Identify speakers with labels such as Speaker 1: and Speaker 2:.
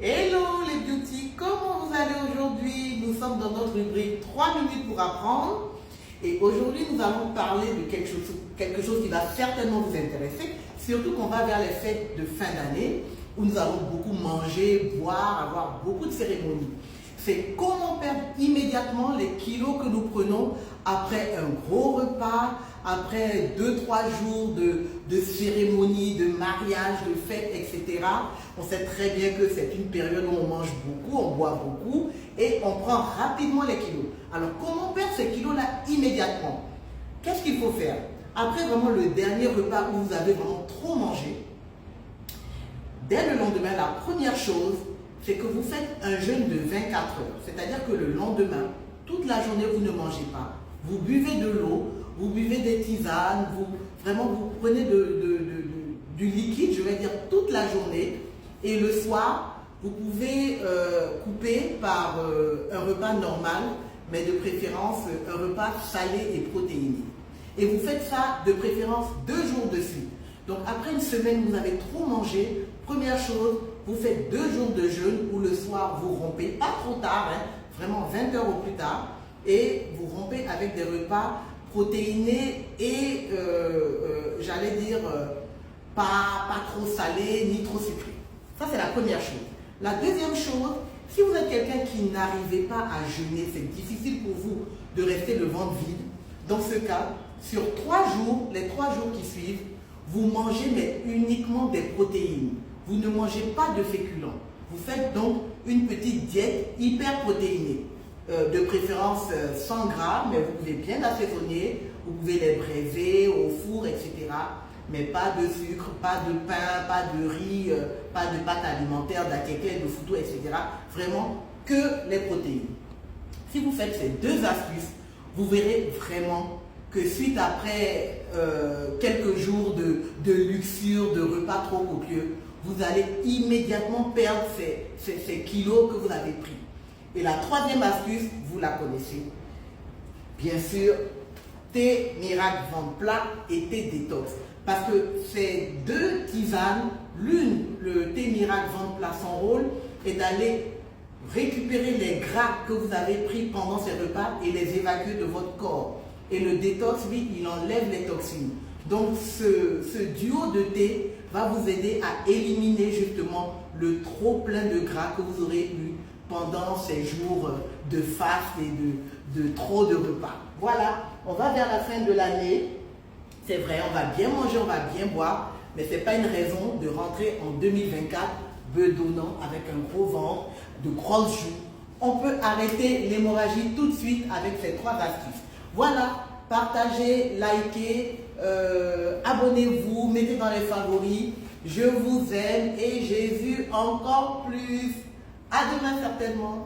Speaker 1: Hello les beauty, comment vous allez aujourd'hui? Nous sommes dans notre rubrique 3 minutes pour apprendre. Et aujourd'hui, nous allons parler de quelque chose qui va certainement vous intéresser, surtout qu'on va vers les fêtes de fin d'année, où nous allons beaucoup manger, boire, avoir beaucoup de cérémonies. C'est comment perdre immédiatement les kilos que nous prenons après un gros repas, après 2-3 jours de cérémonie, de mariage, de fête, etc. On sait très bien que c'est une période où on mange beaucoup, on boit beaucoup et on prend rapidement les kilos. Alors comment perdre ces kilos-là immédiatement? Qu'est-ce qu'il faut faire? Après vraiment le dernier repas où vous avez vraiment trop mangé, dès le lendemain, la première chose, c'est que vous faites un jeûne de 24 heures. C'est-à-dire que le lendemain, toute la journée, vous ne mangez pas. Vous buvez de l'eau, vous buvez des tisanes, vous prenez du liquide, je vais dire, toute la journée. Et le soir, vous pouvez couper par un repas normal, mais de préférence un repas salé et protéiné. Et vous faites ça de préférence 2 jours de suite. Donc après une semaine, vous avez trop mangé. Première chose, vous faites 2 jours de jeûne où le soir vous rompez, pas trop tard, hein, vraiment 20 heures au plus tard, et vous rompez avec des repas protéinés et j'allais dire pas trop salés ni trop sucrés. Ça c'est la première chose. La deuxième chose, si vous êtes quelqu'un qui n'arrivez pas à jeûner, c'est difficile pour vous de rester le ventre vide. Dans ce cas, sur 3 jours, les 3 jours qui suivent, vous mangez mais uniquement des protéines. Vous ne mangez pas de féculents. Vous faites donc une petite diète hyper protéinée. De préférence 100 grammes, mais vous pouvez bien assaisonner. Vous pouvez les braiser au four, etc. Mais pas de sucre, pas de pain, pas de riz, pas de pâte alimentaire, d'akeke, de foutou, etc. Vraiment que les protéines. Si vous faites ces 2 astuces, vous verrez vraiment que suite après quelques jours de luxure, de repas trop copieux, vous allez immédiatement perdre ces kilos que vous avez pris. Et la 3e astuce, vous la connaissez. Bien sûr, thé miracle ventre plat et thé détox. Parce que ces 2 tisanes, l'une, le thé miracle ventre plat, son rôle est d'aller récupérer les gras que vous avez pris pendant ces repas et les évacuer de votre corps. Et le détox, lui, il enlève les toxines. Donc ce duo de thé va vous aider à éliminer justement le trop plein de gras que vous aurez eu pendant ces jours de faste et de trop de repas. Voilà, on va vers la fin de l'année. C'est vrai, on va bien manger, on va bien boire, mais ce n'est pas une raison de rentrer en 2024 bedonnant avec un gros ventre, de grosses joues. On peut arrêter l'hémorragie tout de suite avec ces 3 astuces. Voilà, partagez, likez, abonnez-vous, mettez dans les favoris. Je vous aime et Jésus encore plus. À demain certainement.